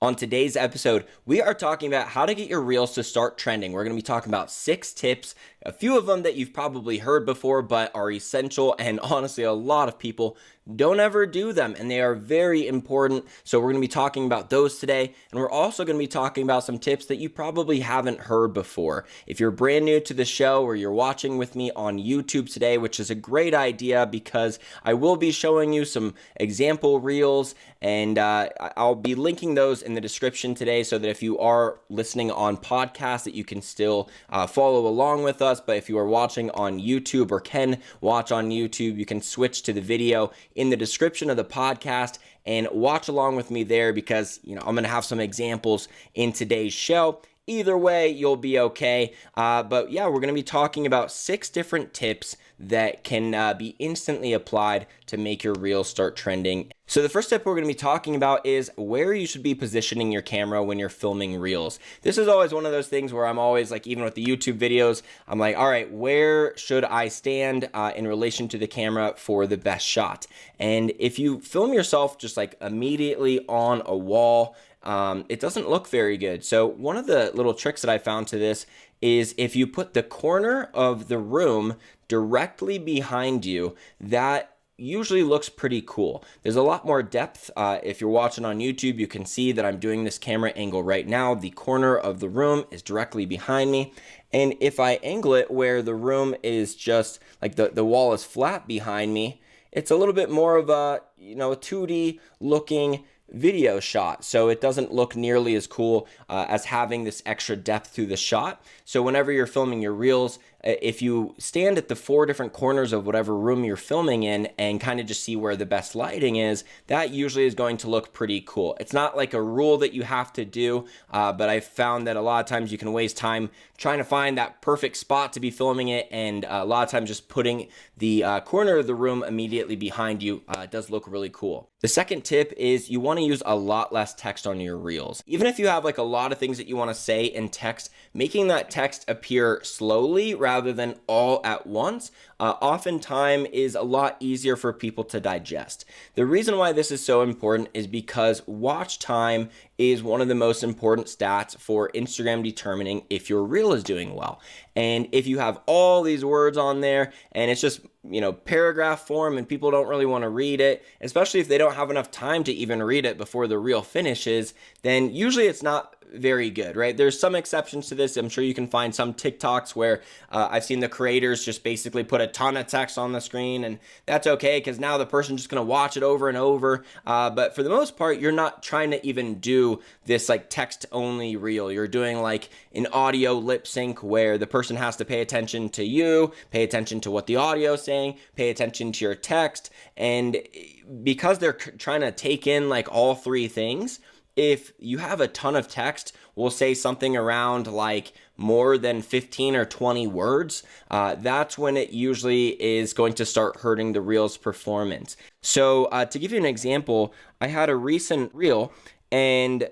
On today's episode, we are talking about how to get your reels to start trending. We're going to be talking about 6 tips, a few of them that you've probably heard before but are essential, and honestly a lot of people don't ever do them and they are very important. So we're going to be talking about those today, and we're also going to be talking about some tips that you probably haven't heard before. If you're brand new to the show or you're watching with me on YouTube today, which is a great idea because I will be showing you some example reels, and I'll be linking those in the description today so that if you are listening on podcast that you can still follow along with us. But if you are watching on YouTube or can watch on YouTube, you can switch to the video in the description of the podcast and watch along with me there, because I'm going to have some examples in today's show. Either way, you'll be okay. But yeah, we're going to be talking about 6 different tips that can be instantly applied to make your reels start trending. So the first tip we're going to be talking about is where you should be positioning your camera when you're filming reels. This is always one of those things where I'm always like, even with the YouTube videos, I'm like, all right, where should I stand in relation to the camera for the best shot? And if you film yourself just like immediately on a wall, it doesn't look very good. So one of the little tricks that I found to this is if you put the corner of the room directly behind you, that usually looks pretty cool. There's a lot more depth. If you're watching on YouTube, you can see that I'm doing this camera angle right now. The corner of the room is directly behind me. And if I angle it where the room is just like the wall is flat behind me, it's a little bit more of a, a 2D looking video shot, so it doesn't look nearly as cool as having this extra depth to the shot. So whenever you're filming your reels, if you stand at the 4 different corners of whatever room you're filming in and kind of just see where the best lighting is, that usually is going to look pretty cool. It's not like a rule that you have to do, but I've found that a lot of times you can waste time trying to find that perfect spot to be filming it, and a lot of times just putting the corner of the room immediately behind you does look really cool. The second tip is you want to use a lot less text on your reels. Even if you have like a lot of things that you want to say in text, making that text appear slowly rather than all at once oftentimes is a lot easier for people to digest. The reason why this is so important is because watch time is one of the most important stats for Instagram determining if your reel is doing well. And if you have all these words on there and it's just paragraph form and people don't really want to read it, especially if they don't have enough time to even read it before the reel finishes, then usually it's not very good, right? There's some exceptions to this. I'm sure you can find some TikToks where I've seen the creators just basically put a ton of text on the screen, and that's okay because now the person's just going to watch it over and over. But for the most part, you're not trying to even do this like text only reel. You're doing like an audio lip sync where the person has to pay attention to you, pay attention to what the audio is saying, pay attention to your text. And because they're trying to take in like all 3 things, if you have a ton of text, we'll say something around like more than 15 or 20 words, that's when it usually is going to start hurting the reel's performance. So to give you an example, I had a recent reel and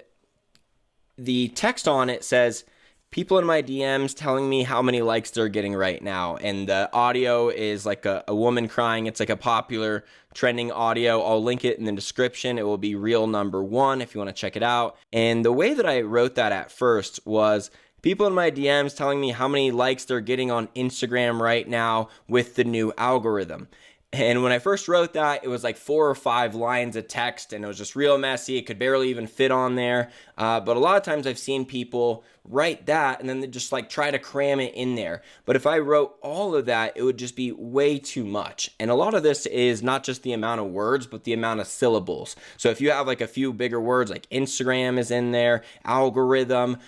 the text on it says, "People in my DMs telling me how many likes they're getting right now." And the audio is like a woman crying. It's like a popular trending audio. I'll link it in the description. It will be reel number 1 if you want to check it out. And the way that I wrote that at first was, "People in my DMs telling me how many likes they're getting on Instagram right now with the new algorithm." And when I first wrote that, it was like 4 or 5 lines of text, and it was just real messy. It could barely even fit on there. But a lot of times I've seen people write that and then they just like try to cram it in there. But if I wrote all of that, it would just be way too much. And a lot of this is not just the amount of words, but the amount of syllables. So if you have like a few bigger words, like Instagram is in there, algorithm,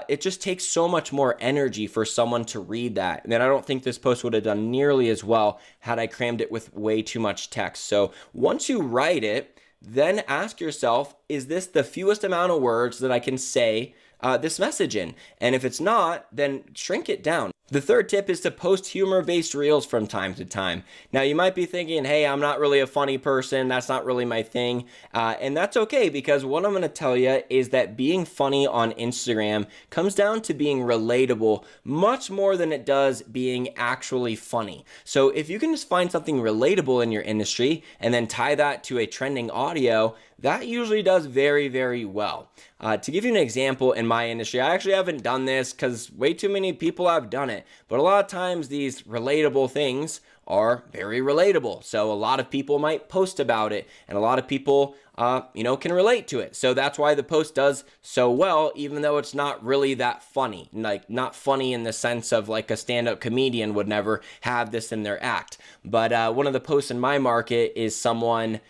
it just takes so much more energy for someone to read that. And then I don't think this post would have done nearly as well had I crammed it with way too much text. So once you write it, then ask yourself, is this the fewest amount of words that I can say this message in? And if it's not, then shrink it down. The third tip is to post humor-based reels from time to time. Now, you might be thinking, hey, I'm not really a funny person. That's not really my thing. And that's okay, because what I'm going to tell you is that being funny on Instagram comes down to being relatable much more than it does being actually funny. So if you can just find something relatable in your industry and then tie that to a trending audio, that usually does very, very well. To give you an example, in my industry, I actually haven't done this because way too many people have done it, but a lot of times these relatable things are very relatable. So a lot of people might post about it, and a lot of people, can relate to it. So that's why the post does so well, even though it's not really that funny. Like, not funny in the sense of like a stand-up comedian would never have this in their act. But one of the posts in my market is someone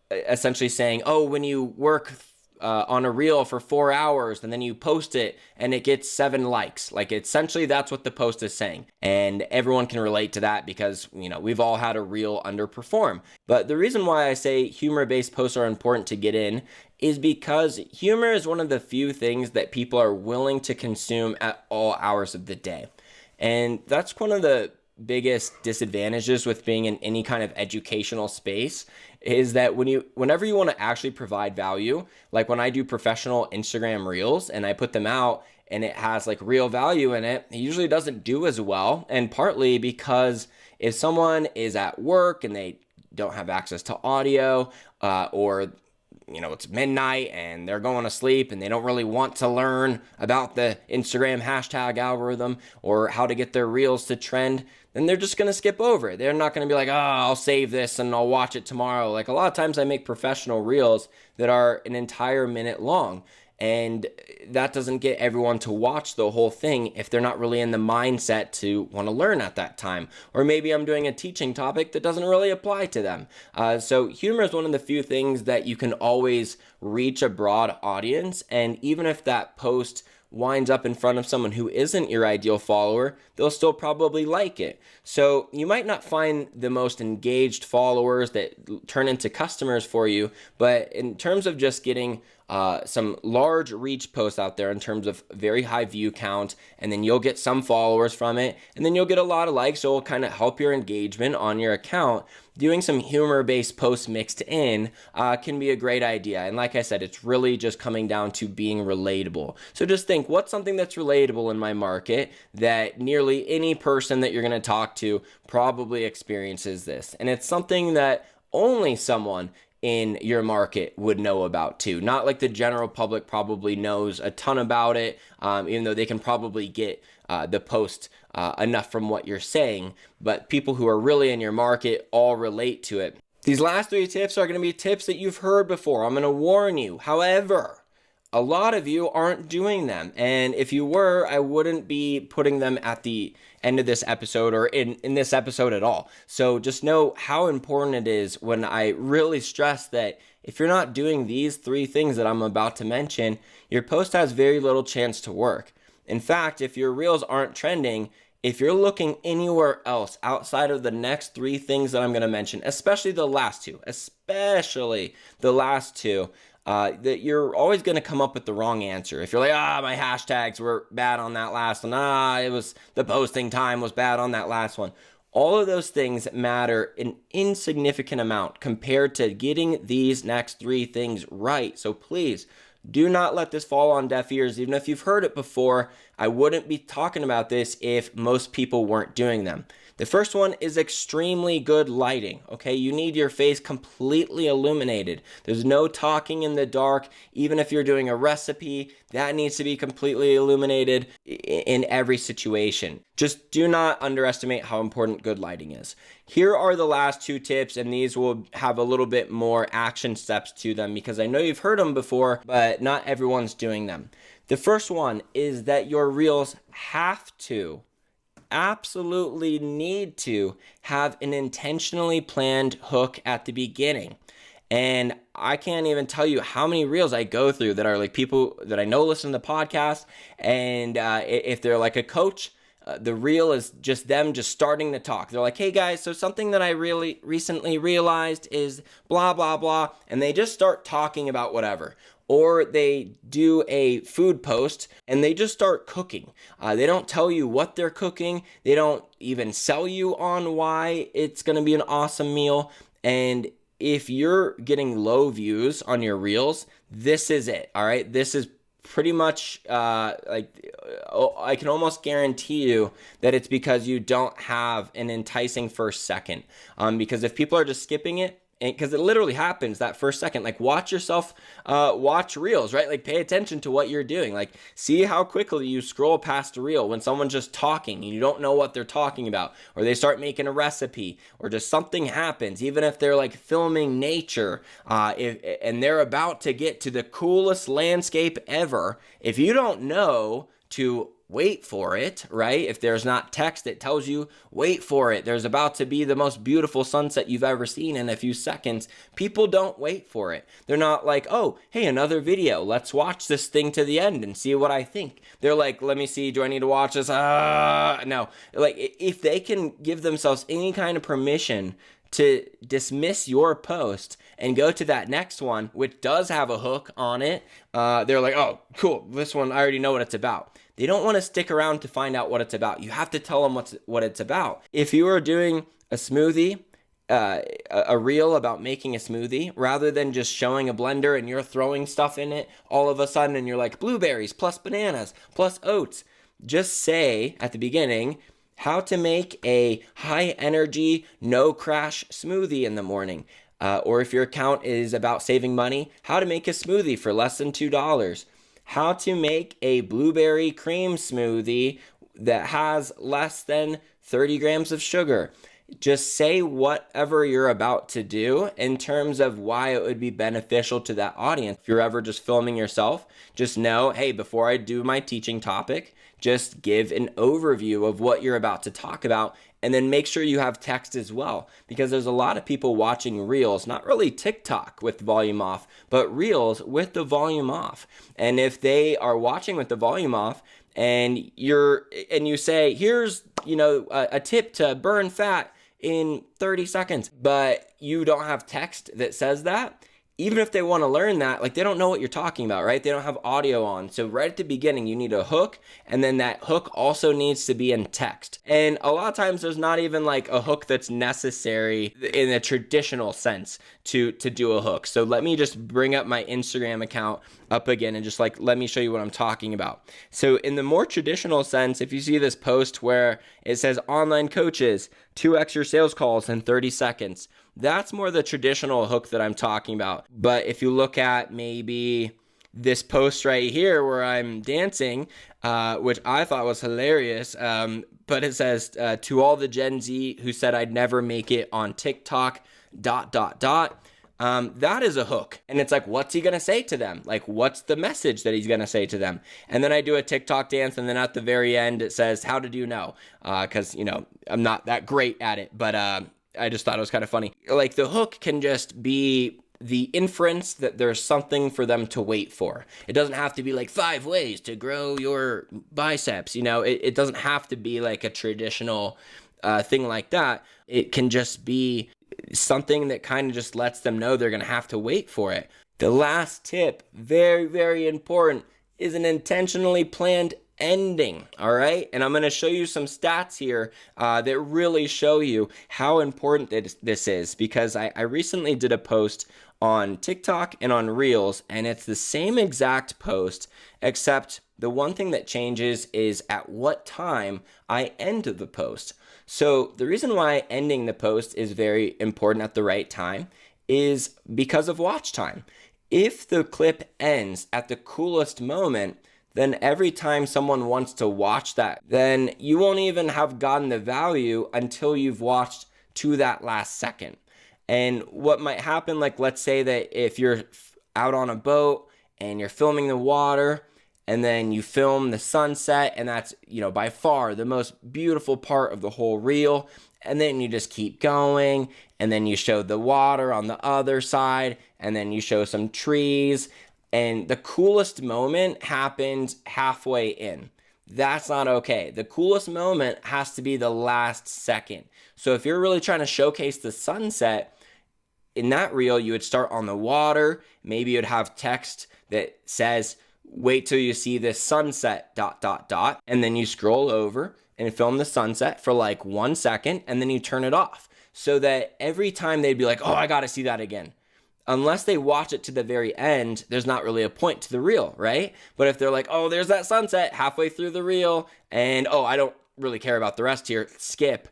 essentially saying, oh, when you work on a reel for 4 hours and then you post it and it gets 7 likes. Like, essentially that's what the post is saying. And everyone can relate to that because, we've all had a reel underperform. But the reason why I say humor-based posts are important to get in is because humor is one of the few things that people are willing to consume at all hours of the day. And that's one of the biggest disadvantages with being in any kind of educational space is that whenever you want to actually provide value, like when I do professional Instagram reels and I put them out and it has like real value in it, it usually doesn't do as well. And partly because if someone is at work and they don't have access to audio, or it's midnight and they're going to sleep and they don't really want to learn about the Instagram hashtag algorithm or how to get their reels to trend, then they're just going to skip over it. They're not going to be like, oh, I'll save this and I'll watch it tomorrow. Like, a lot of times I make professional reels that are an entire minute long. And that doesn't get everyone to watch the whole thing if they're not really in the mindset to want to learn at that time. Or maybe I'm doing a teaching topic that doesn't really apply to them. So humor is one of the few things that you can always reach a broad audience. And even if that post winds up in front of someone who isn't your ideal follower, they'll still probably like it. So you might not find the most engaged followers that turn into customers for you, but in terms of just getting some large reach posts out there in terms of very high view count, and then you'll get some followers from it, and then you'll get a lot of likes, so it'll kind of help your engagement on your account. Doing some humor-based posts mixed in can be a great idea. And like I said, it's really just coming down to being relatable. So just think, what's something that's relatable in my market that nearly any person that you're going to talk to probably experiences this? And it's something that only someone in your market would know about too. Not like the general public probably knows a ton about it, even though they can probably get the post enough from what you're saying, but people who are really in your market all relate to it. These last 3 tips are going to be tips that you've heard before. I'm going to warn you. However, a lot of you aren't doing them. And if you were, I wouldn't be putting them at the end of this episode or in this episode at all. So just know how important it is when I really stress that if you're not doing these 3 things that I'm about to mention, your post has very little chance to work. In fact, if your reels aren't trending, if you're looking anywhere else outside of the next 3 things that I'm going to mention, especially the last two, that you're always going to come up with the wrong answer. If you're like, my hashtags were bad on that last one. It was the posting time was bad on that last one. All of those things matter an insignificant amount compared to getting these next 3 things right. So please, do not let this fall on deaf ears. Even if you've heard it before, I wouldn't be talking about this if most people weren't doing them. The first one is extremely good lighting, okay? You need your face completely illuminated. There's no talking in the dark. Even if you're doing a recipe, that needs to be completely illuminated in every situation. Just do not underestimate how important good lighting is. Here are the last 2 tips, and these will have a little bit more action steps to them because I know you've heard them before, but not everyone's doing them. The first one is that your reels absolutely need to have an intentionally planned hook at the beginning. And I can't even tell you how many reels I go through that are like people that I know listen to the podcast, and if they're like a coach, the reel is just them just starting to talk. They're like, hey guys, so something that I really recently realized is blah, blah, blah. And they just start talking about whatever. Or they do a food post and they just start cooking. They don't tell you what they're cooking. They don't even sell you on why it's going to be an awesome meal. And if you're getting low views on your reels, this is it. All right. This is pretty much I can almost guarantee you that it's because you don't have an enticing first second. Because if people are just skipping it, because it literally happens that first second. Like, watch yourself watch reels, right? Like, pay attention to what you're doing. Like, see how quickly you scroll past a reel when someone's just talking and you don't know what they're talking about, or they start making a recipe, or just something happens. Even if they're like filming nature, and they're about to get to the coolest landscape ever, if you don't know to wait for it, right? If there's not text that tells you, wait for it, there's about to be the most beautiful sunset you've ever seen in a few seconds, people don't wait for it. They're not like, oh, hey, another video, let's watch this thing to the end and see what I think. They're like, let me see, do I need to watch this? No. Like, if they can give themselves any kind of permission to dismiss your post and go to that next one, which does have a hook on it, they're like, oh, cool, this one, I already know what it's about. They don't want to stick around to find out what it's about. You have to tell them what it's about. If you are doing a smoothie, a reel about making a smoothie, rather than just showing a blender and you're throwing stuff in it all of a sudden and you're like, blueberries plus bananas plus oats, just say at the beginning, how to make a high energy, no crash smoothie in the morning. Or if your account is about saving money, how to make a smoothie for less than $2. How to make a blueberry cream smoothie that has less than 30 grams of sugar. Just say whatever you're about to do in terms of why it would be beneficial to that audience. If you're ever just filming yourself, just know, hey, before I do my teaching topic, just give an overview of what you're about to talk about, and then make sure you have text as well, because there's a lot of people watching Reels, not really TikTok with the volume off, but Reels with the volume off. And if they are watching with the volume off and you say, here's, a tip to burn fat in 30 seconds, but you don't have text that says that, even if they want to learn that, like, they don't know what you're talking about, right? They don't have audio on. So right at the beginning, you need a hook, and then that hook also needs to be in text. And a lot of times there's not even like a hook that's necessary in a traditional sense to do a hook. So let me just bring up my Instagram account up again and just like, let me show you what I'm talking about. So in the more traditional sense, if you see this post where it says online coaches, 2x your sales calls in 30 seconds, that's more the traditional hook that I'm talking about. But if you look at maybe this post right here where I'm dancing, which I thought was hilarious, but it says, to all the Gen Z who said I'd never make it on TikTok, ... That is a hook. And it's like, what's he going to say to them? Like, what's the message that he's going to say to them? And then I do a TikTok dance, and then at the very end, it says, how did you know? Because, I'm not that great at it, but I just thought it was kind of funny. Like, the hook can just be the inference that there's something for them to wait for. It doesn't have to be like 5 ways to grow your biceps. It doesn't have to be like a traditional thing like that. It can just be something that kind of just lets them know they're going to have to wait for it. The last tip, very, very important, is an intentionally planned ending. All right. And I'm going to show you some stats here that really show you how important this is, because I recently did a post on TikTok and on Reels, and it's the same exact post, except the one thing that changes is at what time I end the post. So the reason why ending the post is very important at the right time is because of watch time. If the clip ends at the coolest moment, then every time someone wants to watch that, then you won't even have gotten the value until you've watched to that last second. And what might happen, like, let's say that if you're out on a boat and you're filming the water, and then you film the sunset, and that's, by far the most beautiful part of the whole reel. And then you just keep going, and then you show the water on the other side, and then you show some trees, and the coolest moment happened halfway in. That's not okay. The coolest moment has to be the last second. So if you're really trying to showcase the sunset, in that reel, you would start on the water. Maybe you'd have text that says, wait till you see this sunset, ... And then you scroll over and film the sunset for like 1 second, and then you turn it off. So that every time they'd be like, oh, I got to see that again. Unless they watch it to the very end, there's not really a point to the reel, right? But if they're like, oh, there's that sunset halfway through the reel, and oh, I don't really care about the rest here, skip.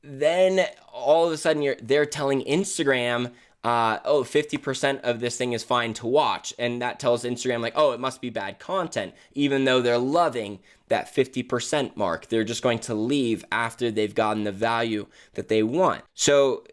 Then all of a sudden they're telling Instagram, oh, 50% of this thing is fine to watch. And that tells Instagram like, oh, it must be bad content, even though they're loving that 50% mark. They're just going to leave after they've gotten the value that they want. So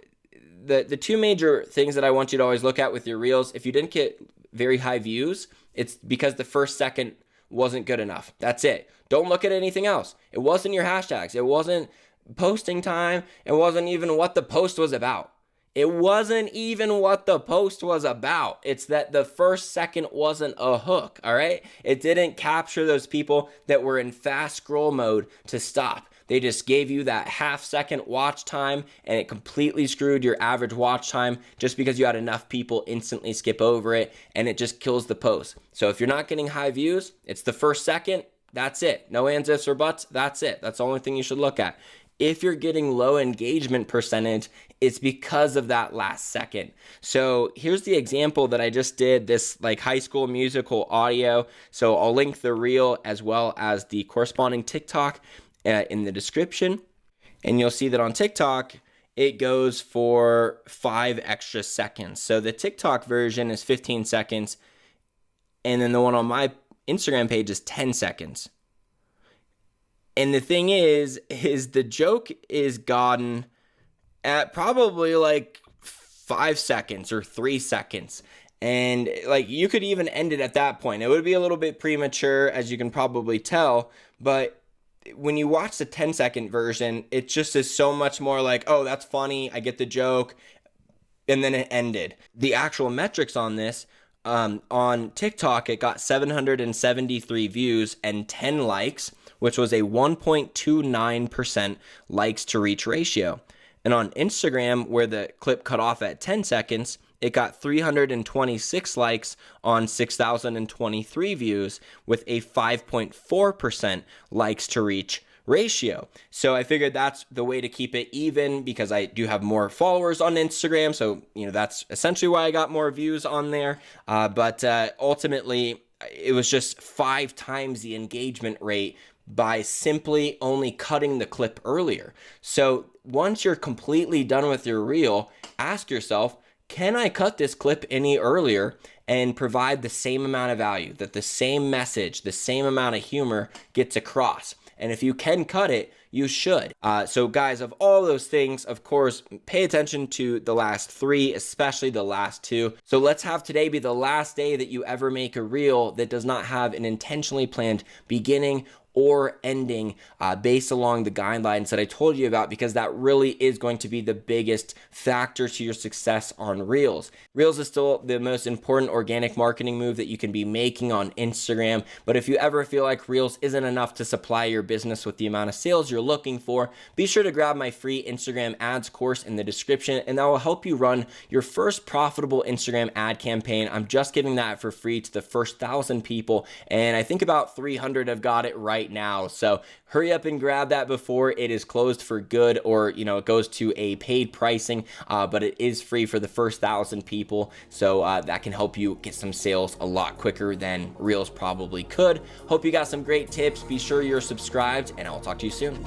the two major things that I want you to always look at with your reels, if you didn't get very high views, it's because the first second wasn't good enough. That's it. Don't look at anything else. It wasn't your hashtags. It wasn't posting time. It wasn't even what the post was about. It wasn't even what the post was about. It's that the first second wasn't a hook, all right? It didn't capture those people that were in fast scroll mode to stop. They just gave you that half-second watch time, and it completely screwed your average watch time just because you had enough people instantly skip over it, and it just kills the post. So if you're not getting high views, it's the first second, that's it. No ands, ifs, or buts, that's it. That's the only thing you should look at. If you're getting low engagement percentage, it's because of that last second. So here's the example that I just did, this like High School Musical audio. So I'll link the reel as well as the corresponding TikTok in the description. And you'll see that on TikTok, it goes for 5 extra seconds. So the TikTok version is 15 seconds. And then the one on my Instagram page is 10 seconds. And the thing is the joke is gotten at probably like 5 seconds or 3 seconds. And like you could even end it at that point. It would be a little bit premature, as you can probably tell. But when you watch the 10-second version, it just is so much more like, oh, that's funny. I get the joke. And then it ended. The actual metrics on this, on TikTok, it got 773 views and 10 likes, which was a 1.29% likes to reach ratio. And on Instagram, where the clip cut off at 10 seconds, it got 326 likes on 6,023 views with a 5.4% likes to reach ratio. So I figured that's the way to keep it even, because I do have more followers on Instagram. So, that's essentially why I got more views on there. But ultimately, it was just 5 times the engagement rate by simply only cutting the clip earlier. So once you're completely done with your reel, ask yourself, can I cut this clip any earlier and provide the same amount of value, that the same message, the same amount of humor gets across? And if you can cut it, you should. So guys, of all those things, of course, pay attention to the last 3, especially the last 2. So let's have today be the last day that you ever make a reel that does not have an intentionally planned beginning or ending based along the guidelines that I told you about, because that really is going to be the biggest factor to your success on Reels. Reels is still the most important organic marketing move that you can be making on Instagram, but if you ever feel like Reels isn't enough to supply your business with the amount of sales you're looking for, be sure to grab my free Instagram ads course in the description, and that will help you run your first profitable Instagram ad campaign. I'm just giving that for free to the first 1,000 people, and I think about 300 have got it right now. So hurry up and grab that before it is closed for good, or it goes to a paid pricing, but it is free for the first 1,000 people. So that can help you get some sales a lot quicker than Reels probably could. Hope you got some great tips. Be sure you're subscribed, and I'll talk to you soon.